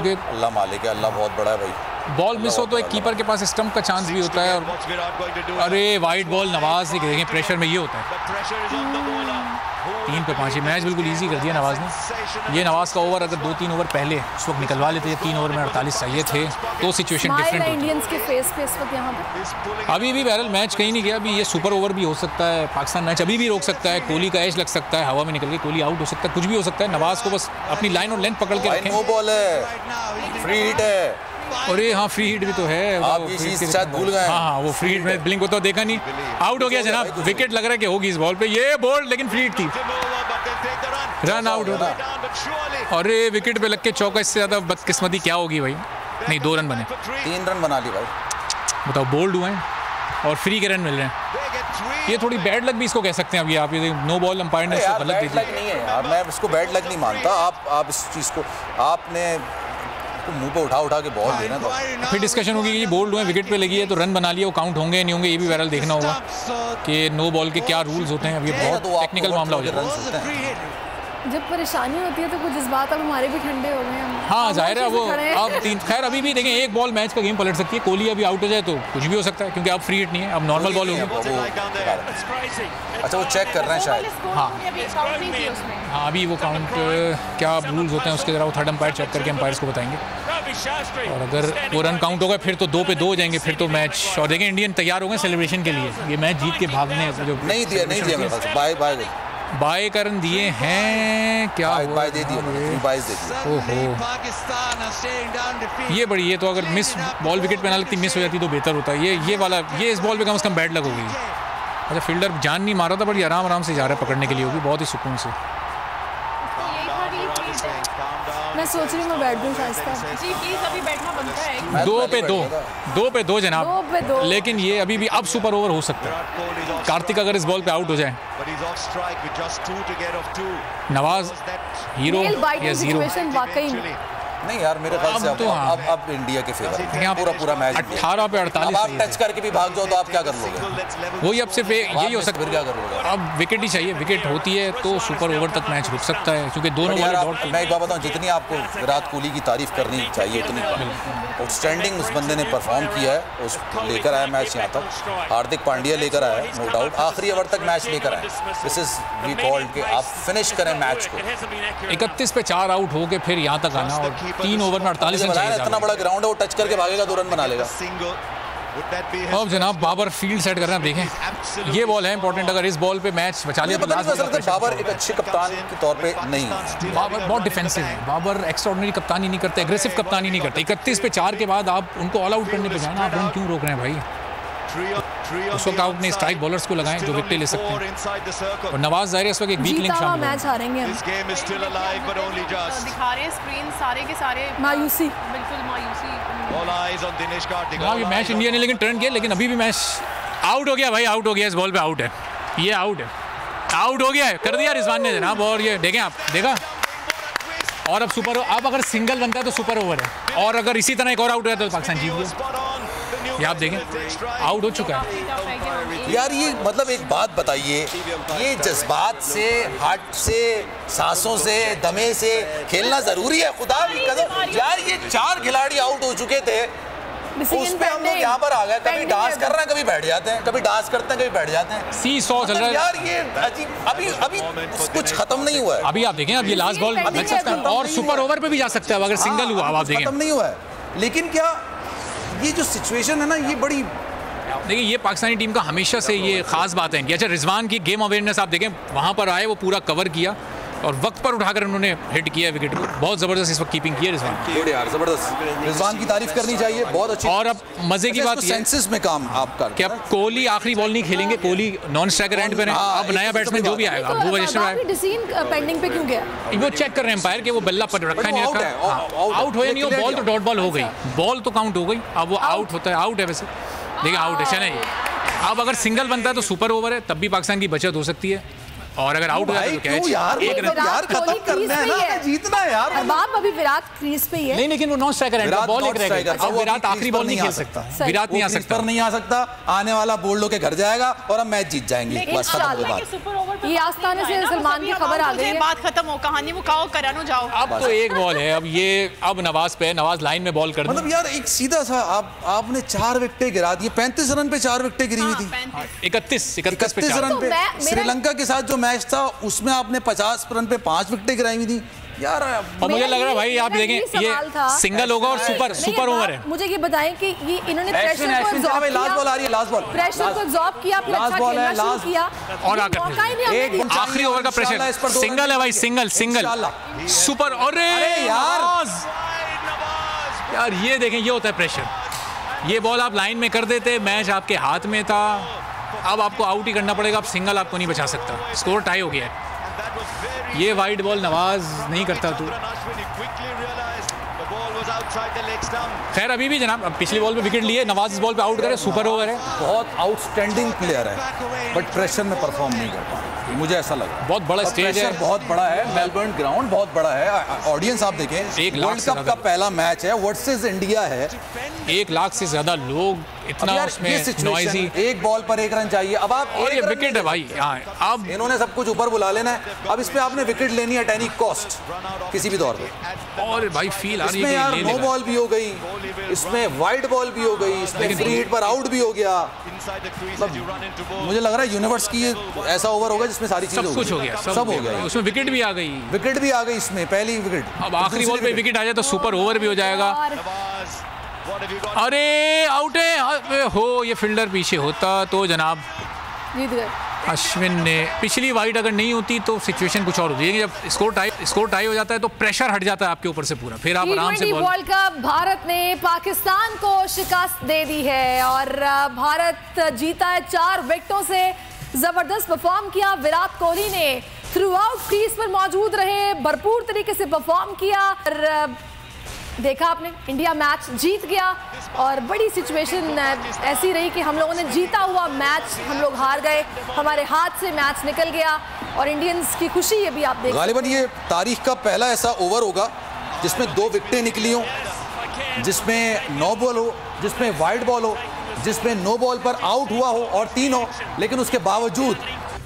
क्योंकि अल्लाह मालिक है, अल्लाह बहुत बड़ा है भाई। बॉल मिस हो तो एक कीपर के पास स्टंप का चांस भी होता है। और अरे वाइट बॉल नवाज ने देखें, प्रेशर में ये होता है। 3 पे 5 मैच बिल्कुल इजी कर दिया नवाज ने। ये नवाज का ओवर अगर 2-3 ओवर पहले उस वक्त निकलवा लेते, 3 ओवर में 48 चाहिए थे तो सिचुएशन डिफरेंट होती। इंडियंस के फेस पे इस वक्त यहाँ पे अभी भी बहरहाल मैच कहीं नहीं गया। अभी ये सुपर ओवर भी हो सकता है, पाकिस्तान मैच अभी भी रोक सकता है, कोहली का एज लग सकता है, हवा में निकल के कोहली आउट हो सकता है, कुछ भी हो सकता है। नवाज को बस अपनी लाइन और लेंथ पकड़ के रखें। नो बॉल है, फ्री हिट है। अरे हाँ फ्री हिट भी तो है, आप ये चीज शायद भूल गए। हाँ वो फ्री हिट में ब्लिंक होता देखा नहीं, आउट हो गया जनाब। विकेट लग रहा है कि होगी इस बॉल पे, ये बॉल लेकिन फ्री हिट थी, रन आउट होता। अरे विकेट पे लग के चौका, इससे ज्यादा बदकिस्मती क्या होगी भाई। नहीं 2 रन बने, 3 रन बना ली भाई। बताओ बोल्ड हुए हैं और फ्री के रन मिल रहे हैं। ये थोड़ी बैड लक भी इसको कह सकते हैं। अभी आप ये नो बॉल अंपायर ने इसको गलत बैड लक नहीं है यार, मैं इसको बैड लक नहीं मानता। आप इस चीज़ को आपने मुंह पे उठा के बॉल देना था। फिर डिस्कशन होगी कि बोल्ड हुए, विकेट पे लगी है तो रन बना लिया, वो काउंट होंगे या नहीं होंगे, ये भी बहरहाल देखना होगा कि नो बॉल के क्या रूल्स होते हैं। अब ये बहुत टेक्निकल मामला हो जाता है। जब परेशानी होती है तो कुछ जज्बात अब हमारे भी ठंडे हो गए हैं। हाँ जाहिर है वो अब 3 खैर अभी भी देखें, एक बॉल मैच का गेम पलट सकती है। कोहली अभी आउट हो जाए तो कुछ भी हो सकता है, क्योंकि अब फ्री हिट नहीं है, अब नॉर्मल बॉल होगी। अच्छा वो चेक कर रहे हैं शायद। हाँ अभी वो काउंट क्या रूल्स होते हैं उसके जरा वो थर्ड अंपायर चेक करके अंपायर्स को बताएंगे। और अगर वो रन काउंट होगा फिर तो 2 पे 2 हो जाएंगे, फिर तो मैच। और देखें इंडियन तैयार हो गए सेलिब्रेशन के लिए, ये मैच जीत के भागने जो नहीं दिया बाय का रन दिए हैं क्या, बाय दे दिए। ओहो ये बड़ी, ये तो अगर मिस बॉल विकेट पे ना लगती, मिस हो जाती तो बेहतर होता है। ये वाला ये इस बॉल पे कम से कम बैड लग हो गई। अच्छा फील्डर जान नहीं मारा था, बड़ी आराम से जा रहा है पकड़ने के लिए, होगी बहुत ही सुकून से। मैं सोच रही हूँ मैं बैठ दूँ शाइस्ता जी, प्लीज अभी बैठना बनता है। 2 पे 2 जनाब, 2 पे 2। लेकिन ये अभी भी अब सुपर ओवर हो सकता है। कार्तिक अगर इस बॉल पे आउट हो जाए, नवाज हीरो या जीरो। वाकई नहीं यार मेरे ख्याल से अब इंडिया के फेवर पूरा मैच 18 पे 48। आप टच करके भी भाग जाओ तो आप क्या कर लोगे? वही अब सिर्फ यही हो सकता है, क्या कर लोगे? अब विकेट ही चाहिए। विकेट होती है तो सुपर ओवर तक मैच रुक सकता है, क्योंकि दोनों वाले मैं एक बात बताऊं, जितनी आपको विराट कोहली की तारीफ करनी चाहिए उतनी आउटस्टैंडिंग उस बंदे ने परफॉर्म किया है। उस लेकर आया मैच यहाँ तक, हार्दिक पांड्या लेकर आया नो डाउट, आखिरी ओवर तक मैच लेकर आया। दिस इज वी कॉल्ड कि आप फिनिश करें मैच को। 31 पे 4 आउट हो के फिर यहाँ तक आना, और 3 ओवर में 48 रन चाहिए। इतना बड़ा ग्राउंड है, वो टच करके भागेगा 2 रन बना लेगा। अब जनाब बाबर फील्ड सेट कर रहे हैं, देखें ये बॉल है इंपॉर्टेंट। अगर इस बॉल पे मैच बचा लिया तो बाबर एक अच्छे कप्तान के तौर पे नहीं है। बाबर बहुत डिफेंसिव है, बाबर एक्स्ट्राऑर्डिनरी कप्तानी नहीं करते, एग्रेसिव कप्तानी नहीं करते। 31 पे 4 के बाद आप उनको ऑल आउट करने पे जाना, आप रन क्यों रोक रहे हैं भाई? उस वक्त आउट ने स्ट्राइक बॉलर्स को लगाएं जो विकेट ले सकते हैं। और नवाज ज़ाहिर इस वक्त एक वीक लिंक शामिल मैच हारेंगे हम। दिखा रहे हैं स्क्रीन सारे के सारे मायूसी, बिल्कुल मायूसी। ये मैच इंडिया ने लेकिन टर्न किया, लेकिन अभी भी मैच आउट हो गया भाई, आउट हो गया। इस बॉल पे आउट है, ये आउट है, आउट हो गया है, कर दिया रिजवान ने जनाब। और ये देखें आप, देखा। और अब सुपर, अब अगर सिंगल बनता है तो सुपर ओवर है, और अगर इसी तरह एक और आउट हुआ तो पाकिस्तान जीत गया। ये आप देखें आउट हो चुका है यार। ये मतलब एक बात बताइए, ये जज्बात से, हार्ट से, सांसों से, दमे से खेलना जरूरी है? खुदा की कसम यार, ये 4 खिलाड़ी आउट हो चुके थे, उस पे हम लोग यहाँ पर आ गए। कभी डांस कर रहे हैं, कभी बैठ जाते हैं, कभी डांस करते हैं, कभी बैठ जाते हैं। सी 100 चल रहा है यार, ये अजीब। अभी कुछ खत्म नहीं हुआ है। अभी आप देखें, अब ये लास्ट बॉल लग सकता है और सुपर ओवर पे भी जा सकता है अगर सिंगल हुआ। अब आप देखें खत्म नहीं हुआ है, लेकिन क्या ये जो सिचुएशन है ना, ये बड़ी, देखिए ये पाकिस्तानी टीम का हमेशा से ये खास बात है कि अच्छा रिजवान की गेम अवेयरनेस आप देखें, वहाँ पर आए, वो पूरा कवर किया और वक्त पर उठाकर उन्होंने हिट किया विकेट को। बहुत ज़बरदस्त इस वक्त कीपिंग की है रिजवान की। यार ज़बरदस्त, रिजवान की तारीफ करनी चाहिए, बहुत अच्छी। और अब मजे की बात सेंसेस में काम आप कर कि अब कोहली आखिरी बॉल नहीं खेलेंगे, कोहली नॉन स्ट्राइकर एंड पे है। अब नया बैट्समैन जो भी आएगा, अबू बशर पेंडिंग पे क्यों गया? वो चेक कर रहे हैं एम्पायर कि वो बल्ला पर रखा नहीं रखा, आउट हो या नहीं हो, बॉल तो डॉट बॉल हो गई, बॉल तो काउंट हो गई। अब वो आउट होता है, आउट है वैसे, देखिए आउट है, चले। अब अगर सिंगल बनता है तो सुपर ओवर है, तब भी पाकिस्तान की बचत हो सकती है। और अगर आउट हो जाता तो कैच एक रन यार खत्म करना है ना, जीतना है यार। अब अभी विराट क्रीज पे ही है। नहीं, लेकिन वो नॉन स्ट्राइकर है, बॉल एक रहेगा। अब विराट आखिरी बॉल नहीं खेल सकता, विराट नहीं आ सकता, पर नहीं आ सकता, आने वाला बोल्ड होके घर जाएगा और हम मैच जीत जाएंगे। बस खत्म हो बात। ये आस्थाने से सलमान की खबर आ गई है, बात खत्म हो, कहानी मुकाओ, करानो जाओ। अब तो एक बॉल है, अब ये अब नवाज पे, नवाज लाइन में बॉल कर दे। मतलब यार एक सीधा सा आपने 4 विकेटें गिरा दी, 35 रन पे 4 विकेटें गिरी हुई थी। 31 रन पे श्रीलंका के साथ जो मैच था उसमें आपने 50 रन पे 5 विकेटें गिराई हुई थी यार। और मुझे लग रहा है भाई आप देखें ये सिंगल होगा और सुपर ओवर है। मुझे ये बताएं कि ये इन्होंने प्रेशर को एब्जॉर्ब किया, लास्ट बॉल आ रही है, लास्ट बॉल प्रेशर को एब्जॉर्ब किया, फिर अच्छा खेलना शुरू किया और आखिरी ओवर का प्रेशर सिंगल है भाई, सिंगल सुपर। अरे यार ये देखें, ये होता है प्रेशर। ये बॉल आप लाइन में कर देते, मैच आपके हाथ में था, अब आपको आउट ही करना पड़ेगा, अब सिंगल आपको नहीं बचा सकता, स्कोर टाई हो गया है। ये वाइड बॉल नवाज नहीं करता तू। खैर अभी भी जनाब, अब पिछली बॉल पे विकेट लिए, नवाज इस बॉल पे आउट करे, सुपर ओवर है। बहुत आउटस्टैंडिंग प्लेयर है बट प्रेशर में परफॉर्म नहीं कर पा रहा, मुझे ऐसा लगा। बहुत बड़ा स्टेज है, बहुत बड़ा है, मेलबर्न ग्राउंड बहुत बड़ा है। ऑडियंस आप देखें, वर्ल्ड कप का पहला मैच है वर्सेस इंडिया है, 1 लाख से ज्यादा लोग, इतना उसमें नॉइजी, एक बॉल पर 1 रन चाहिए। अब आप और ये विकेट है भाई, अब इन्होंने सब कुछ ऊपर बुला लेना है, अब इस पे आपने विकेट लेनी है एट एनी कॉस्ट, किसी भी दौर पे। और भाई फील आ रही है यार नो बॉल भी हो गई, इसमें वाइड बॉल भी हो गई, इसमें फ्री हिट पर आउट भी हो गया। मुझे लग रहा है यूनिवर्स की ऐसा ओवर होगा जिसमें सारी चीजें सब कुछ हो गया, सब हो गया। उसमें विकेट भी आ गई, इसमें पहली विकेट। अब आखिरी बॉल पे विकेट आ जाए तो सुपर ओवर भी हो जाएगा। अरे आउट है हो, ये फील्डर पीछे होता तो जनाब जीत गए। अश्विन ने पिछली वाइड अगर नहीं होती तो सिचुएशन कुछ और होती है। जब स्कोर टाई हो जाता है तो प्रेशर हट जाता है आपके ऊपर से पूरा, फिर आप आराम से वर्ल्ड कप भारत ने पाकिस्तान को शिकस्त दे दी है और भारत जीता है 4 विकेटों से। जबरदस्त परफॉर्म किया विराट कोहली ने, थ्रू आउट क्रीज पर मौजूद रहे, भरपूर तरीके से परफॉर्म किया और देखा आपने इंडिया मैच जीत गया। और बड़ी सिचुएशन ऐसी रही कि हम लोगों ने जीता हुआ मैच हम लोग हार गए, हमारे हाथ से मैच निकल गया और इंडियंस की खुशी ये भी आप देख गालिबन ये तारीख का पहला ऐसा ओवर होगा जिसमें 2 विकेटें निकली हो, जिसमें नो बॉल हो, जिसमें वाइड बॉल हो, जिसमें नो बॉल पर आउट हुआ हो और 3 हो, लेकिन उसके बावजूद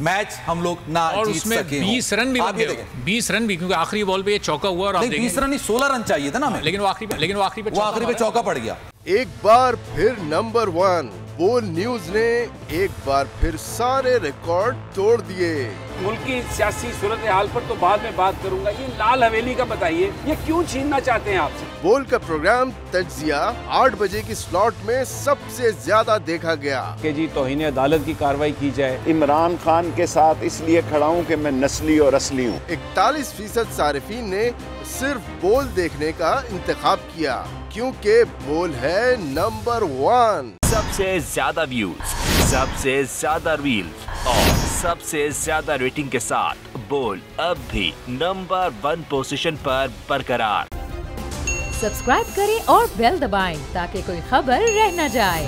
मैच हम लोग ना और जीत उसमें सके। 20 रन भी बन गए, 20 रन भी, क्योंकि आखिरी बॉल पे ये चौका हुआ और आप 20 रन नहीं 16 रन चाहिए था ना हमें, लेकिन वो आखिरी पे चौका पड़ गया। एक बार फिर नंबर 1 बोल न्यूज ने एक बार फिर सारे रिकॉर्ड तोड़ दिए। मुल्क की सियासी सूरत हाल पर तो बाद में बात करूंगा, ये लाल हवेली का बताइए, ये क्यों छीनना चाहते हैं आपसे? बोल का प्रोग्राम तज्जिया 8 बजे की स्लॉट में सबसे ज्यादा देखा गया कि जी तौहीन अदालत की कार्रवाई की जाए। इमरान खान के साथ इसलिए खड़ा हूँ कि मैं नस्ली और असली हूँ। 41% सारिफीन ने सिर्फ बोल देखने का इंतखाब किया क्योंकि बोल है नंबर 1। सबसे ज्यादा व्यूज, सबसे ज्यादा रील्स और सबसे ज्यादा रेटिंग के साथ बोल अब भी नंबर 1 पोजीशन पर बरकरार। सब्सक्राइब करें और बेल दबाएं ताकि कोई खबर रह न जाए।